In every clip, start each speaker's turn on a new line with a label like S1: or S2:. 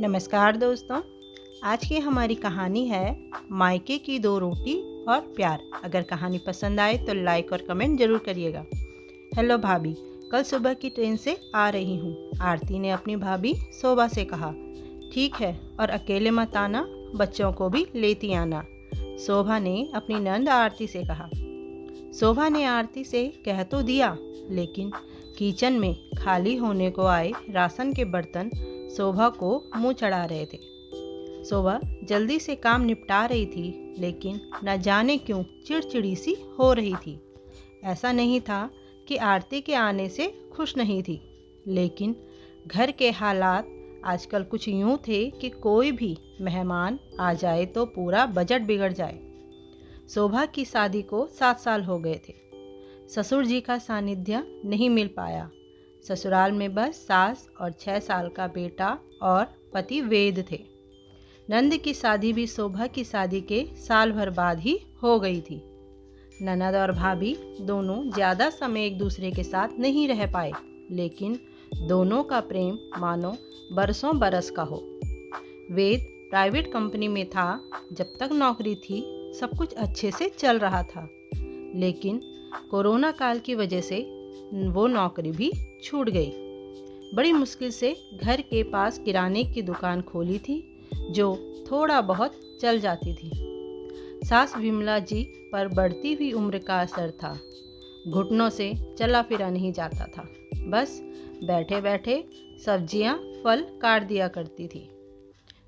S1: नमस्कार दोस्तों, आज की हमारी कहानी है मायके की दो रोटी और प्यार। अगर कहानी पसंद आए तो लाइक और कमेंट जरूर करिएगा। हेलो भाभी, कल सुबह की ट्रेन से आ रही हूँ। आरती ने अपनी भाभी शोभा से कहा। ठीक है, और अकेले मत आना, बच्चों को भी लेती आना, शोभा ने अपनी नंद आरती से कहा। शोभा ने आरती से कह तो दिया, लेकिन किचन में खाली होने को आए राशन के बर्तन शोभा को मुंह चढ़ा रहे थे। शोभा जल्दी से काम निपटा रही थी, लेकिन न जाने क्यों चिड़चिड़ी सी हो रही थी। ऐसा नहीं था कि आरती के आने से खुश नहीं थी, लेकिन घर के हालात आजकल कुछ यूं थे कि कोई भी मेहमान आ जाए तो पूरा बजट बिगड़ जाए। शोभा की शादी को 7 साल हो गए थे। ससुर जी का सानिध्य नहीं मिल पाया। ससुराल में बस सास और 6 साल का बेटा और पति वेद थे। नंद की शादी भी शोभा की शादी के साल भर बाद ही हो गई थी। ननद और भाभी दोनों ज़्यादा समय एक दूसरे के साथ नहीं रह पाए, लेकिन दोनों का प्रेम मानो बरसों बरस का हो। वेद प्राइवेट कंपनी में था। जब तक नौकरी थी सब कुछ अच्छे से चल रहा था, लेकिन कोरोना काल की वजह से वो नौकरी भी छूट गई। बड़ी मुश्किल से घर के पास किराने की दुकान खोली थी, जो थोड़ा बहुत चल जाती थी। सास विमला जी पर बढ़ती हुई उम्र का असर था। घुटनों से चला फिरा नहीं जाता था। बस बैठे बैठे सब्जियां फल काट दिया करती थी।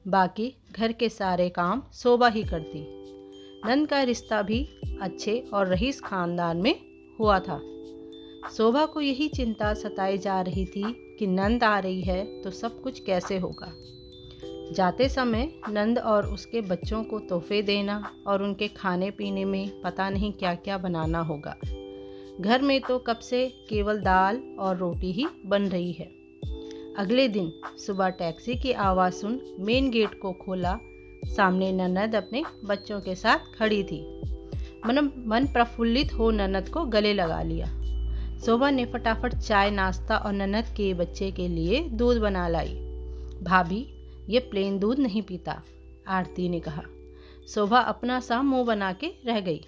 S1: बाकी घर के सारे काम शोभा ही करती। नंद का रिश्ता भी अच्छे और रईस खानदान में हुआ था। शोभा को यही चिंता सताई जा रही थी कि नंद आ रही है तो सब कुछ कैसे होगा। जाते समय नंद और उसके बच्चों को तोहफे देना और उनके खाने पीने में पता नहीं क्या क्या बनाना होगा। घर में तो कब से केवल दाल और रोटी ही बन रही है। अगले दिन सुबह टैक्सी की आवाज़ सुन मेन गेट को खोला। सामने ननद अपने बच्चों के साथ खड़ी थी। मन प्रफुल्लित हो ननद को गले लगा लिया। शोभा ने फटाफट चाय नाश्ता और ननद के बच्चे के लिए दूध बना लाई। भाभी, ये प्लेन दूध नहीं पीता, आरती ने कहा। शोभा अपना सा मुंह बना के रह गई।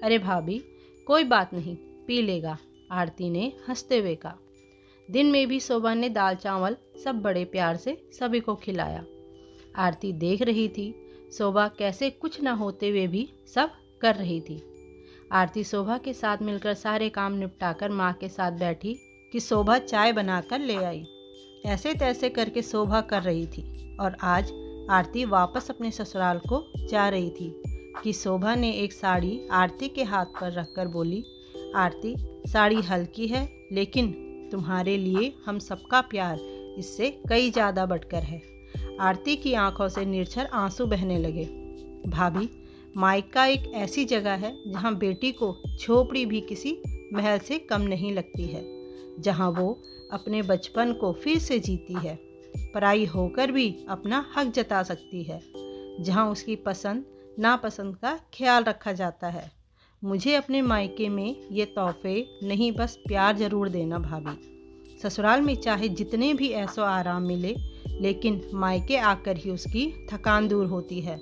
S1: अरे भाभी, कोई बात नहीं, पी लेगा, आरती ने हंसते हुए कहा। दिन में भी शोभा ने दाल चावल सब बड़े प्यार से सभी को खिलाया। आरती देख रही थी शोभा कैसे कुछ न होते हुए भी सब कर रही थी। आरती शोभा के साथ मिलकर सारे काम निपटाकर माँ के साथ बैठी कि शोभा चाय बनाकर ले आई। ऐसे तैसे करके शोभा कर रही थी, और आज आरती वापस अपने ससुराल को जा रही थी कि शोभा ने एक साड़ी आरती के हाथ पर रखकर बोली, आरती, साड़ी हल्की है, लेकिन तुम्हारे लिए हम सबका प्यार इससे कई ज़्यादा बढ़कर है। आरती की आंखों से निर्झर आंसू बहने लगे। भाभी, मायका एक ऐसी जगह है जहाँ बेटी को झोपड़ी भी किसी महल से कम नहीं लगती है, जहाँ वो अपने बचपन को फिर से जीती है, पराई होकर भी अपना हक जता सकती है, जहाँ उसकी पसंद नापसंद का ख्याल रखा जाता है। मुझे अपने मायके में ये तोहफे नहीं, बस प्यार ज़रूर देना भाभी। ससुराल में चाहे जितने भी ऐसो आराम मिले, लेकिन मायके आकर ही उसकी थकान दूर होती है।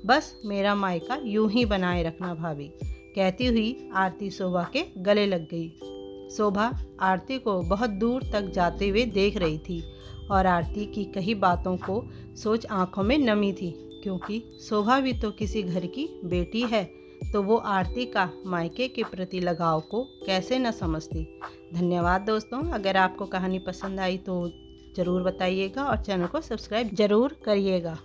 S1: बस मेरा मायका यूं ही बनाए रखना भाभी, कहती हुई आरती शोभा के गले लग गई। शोभा आरती को बहुत दूर तक जाते हुए देख रही थी, और आरती की कई बातों को सोच आंखों में नमी थी, क्योंकि शोभा भी तो किसी घर की बेटी है, तो वो आरती का मायके के प्रति लगाव को कैसे न समझती। धन्यवाद दोस्तों। अगर आपको कहानी पसंद आई तो ज़रूर बताइएगा और चैनल को सब्सक्राइब ज़रूर करिएगा।